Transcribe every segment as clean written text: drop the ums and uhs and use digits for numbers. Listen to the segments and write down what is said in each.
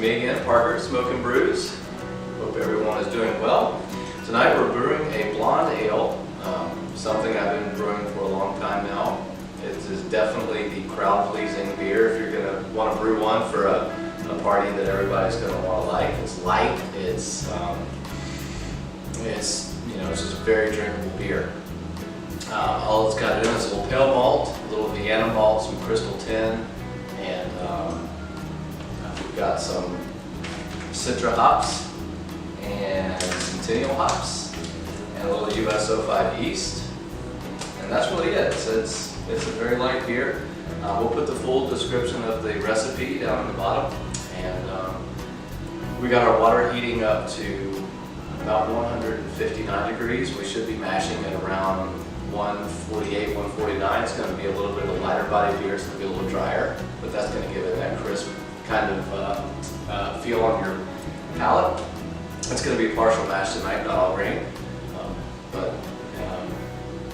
me again, Parker, Smokin Brews. Hope everyone is doing well. Tonight we're brewing a blonde ale, something I've been brewing for a long time now. It is definitely the crowd-pleasing beer if you're going to want to brew one for a party that everybody's going to want to like. It's light, it's just a very drinkable beer. All it's got in is a little pale malt, a little vienna malt, some crystal tin, and we've got some citra hops and centennial hops and a little USO5 yeast, and that's really it. It's a very light beer. We'll put the full description of the recipe down at the bottom, and we got our water heating up to about 159 degrees. We should be mashing it around 148, 149. It's going to be a little bit of a lighter body beer. It's going to be a little drier, but that's going to give it that crisp kind of feel on your palate. It's going to be partial mash tonight, not all grain, but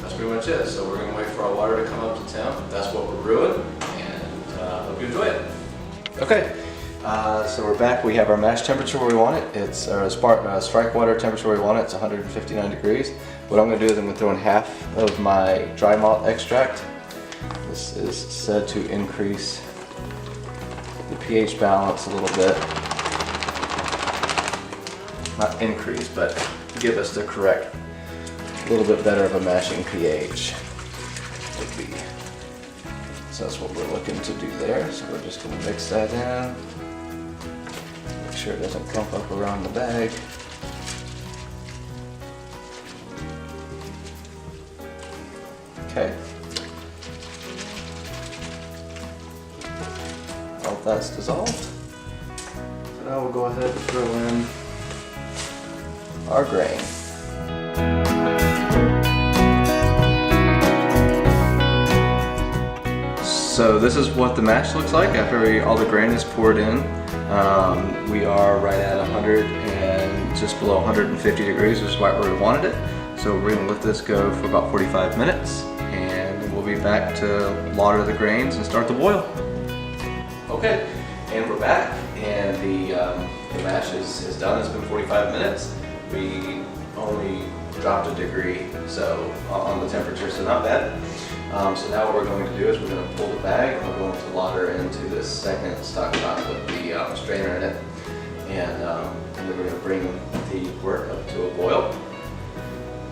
that's pretty much it. So we're going to wait for our water to come up to temp. That's what we're brewing, and hope you enjoy it. Okay, so we're back. We have our mash temperature where we want it. It's our strike water temperature where we want it. It's 159 degrees. What I'm going to do is I'm going to throw in half of my dry malt extract. This is said to increase the pH balance a little bit. Not increase, but give us the correct, a little bit better of a mashing pH. So that's what we're looking to do there. So we're just going to mix that in. Make sure it doesn't clump up around the bag. Okay. All that's dissolved. So now we'll go ahead and throw in our grain. So this is what the mash looks like after all the grain is poured in. We are right at 100 and just below 150 degrees, which is right where we wanted it. So we're going to let this go for about 45 minutes, and we'll be back to lauter the grains and start the boil. Okay, and we're back, and the mash is done. It's been 45 minutes. We only dropped a degree on the temperature, so not bad. So now what we're going to do is we're going to pull the bag, and we're going to lauter into this second stock pot with the strainer in it, and then we're going to bring the work up to a boil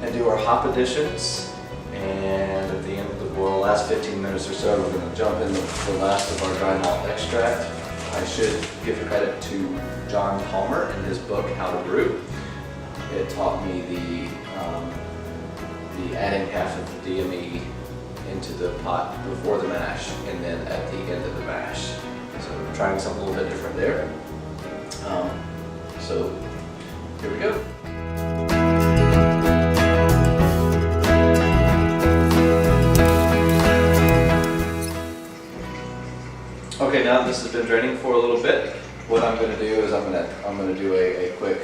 and do our hop additions. And at the end of the boil, last 15 minutes or so, we're going to jump in the last of our dry malt extract. I should give credit to John Palmer in his book How to Brew. It taught me the adding half of the DME into the pot before the mash and then at the end of the mash. So we're trying something a little bit different there. So here we go. Okay, now this has been draining for a little bit. What I'm going to do is I'm going to do a quick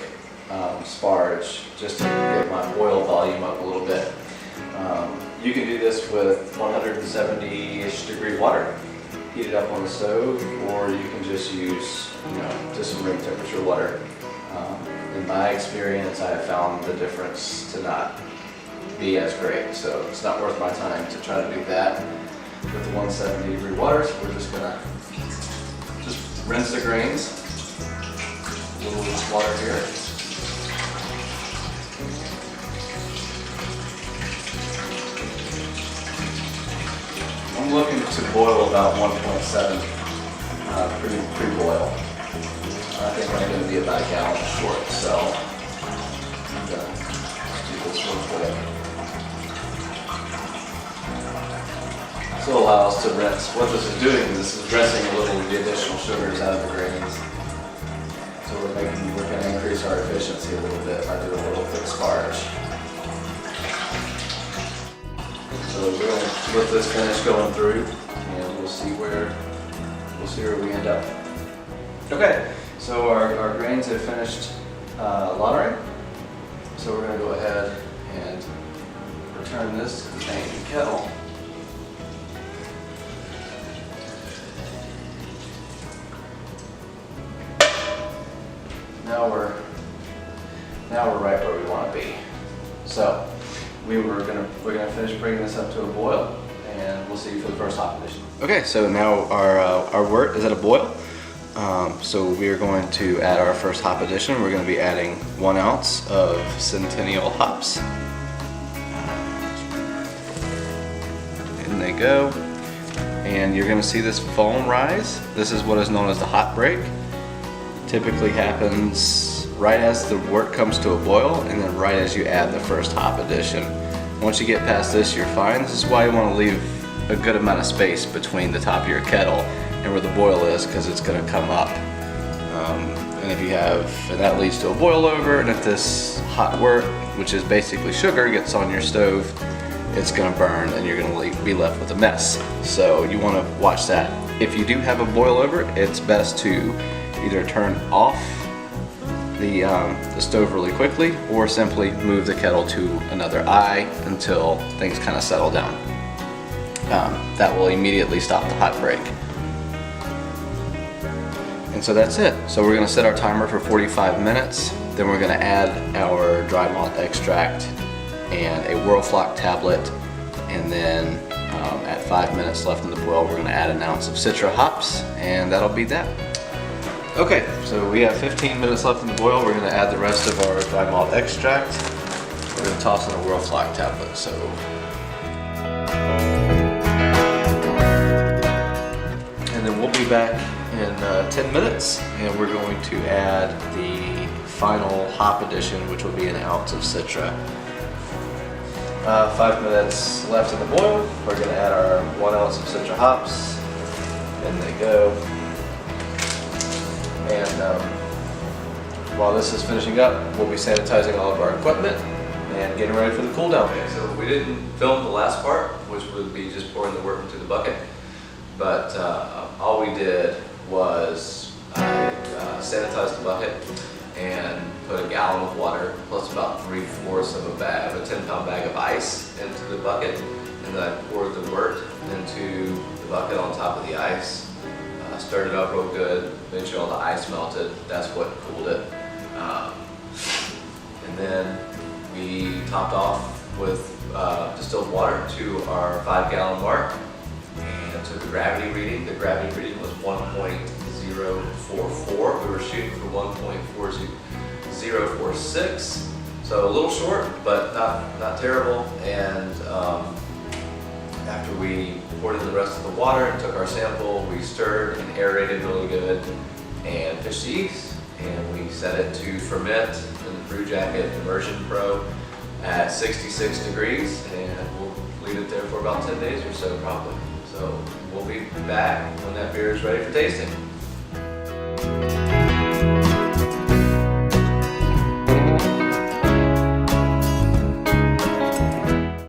sparge just to get my boil volume up a little bit. You can do this with 170-ish degree water, heat it up on the stove, or you can just use just some room temperature water. In my experience, I have found the difference to not be as great, so it's not worth my time to try to do that with the 170 degree water. So we're just gonna rinse the grains, a little water here. I'm looking to boil about 1.7 pre-boil. I think I'm going to be about a gallon short, so I'm going to do this real quick. This will allow us to rinse. What this is doing is this is rinsing a little of the additional sugars out of the grains. So we're going to increase our efficiency a little bit by doing a little quick sparge. So we're going to let this finish going through, and we'll see where we end up. Okay, so our grains have finished lautering. So we're going to go ahead and return this to the tank and kettle. So we're gonna finish bringing this up to a boil, and we'll see you for the first hop edition. Okay, so now our wort is at a boil. So we are going to add our first hop addition. We're going to be adding 1 ounce of centennial hops. In they go. And you're going to see this foam rise. This is what is known as the hop break. Typically happens right as the wort comes to a boil, and then right as you add the first hop addition. Once you get past this, you're fine. This is why you want to leave a good amount of space between the top of your kettle and where the boil is, because it's going to come up. And if you have, and that leads to a boil over, and if this hot wort, which is basically sugar, gets on your stove, it's going to burn and you're going to be left with a mess. So you want to watch that. If you do have a boil over, it's best to either turn off the stove really quickly, or simply move the kettle to another eye until things kind of settle down. That will immediately stop the hot break. And so that's it. So we're going to set our timer for 45 minutes. Then we're going to add our dry malt extract and a whirlflock tablet. And then at 5 minutes left in the boil, we're going to add an ounce of citra hops, and that'll be that. Okay, so we have 15 minutes left in the boil. We're going to add the rest of our dry malt extract. We're going to toss in a whirlflock tablet. So and then we'll be back in 10 minutes, and we're going to add the final hop addition, which will be an ounce of citra. 5 minutes left in the boil. We're going to add our 1 ounce of citra hops. In they go. And while this is finishing up, we'll be sanitizing all of our equipment and getting ready for the cool down. Okay, so we didn't film the last part, which would be just pouring the wort into the bucket. But all we did was sanitize the bucket and put a gallon of water plus about 3/4 of a bag, a 10-pound bag of ice into the bucket, and then I poured the wort into the bucket on top of the ice. Stirred it up real good, made sure all the ice melted. That's what cooled it. And then we topped off with distilled water to our 5-gallon mark and took a gravity reading. The gravity reading was 1.044. We were shooting for 1.4046. So a little short, but not terrible. And after we poured in the rest of the water and took our sample, we stirred and aerated really good and pitched the yeast, and we set it to ferment in the Brew Jacket Immersion Pro at 66 degrees, and we'll leave it there for about 10 days or so probably. So we'll be back when that beer is ready for tasting.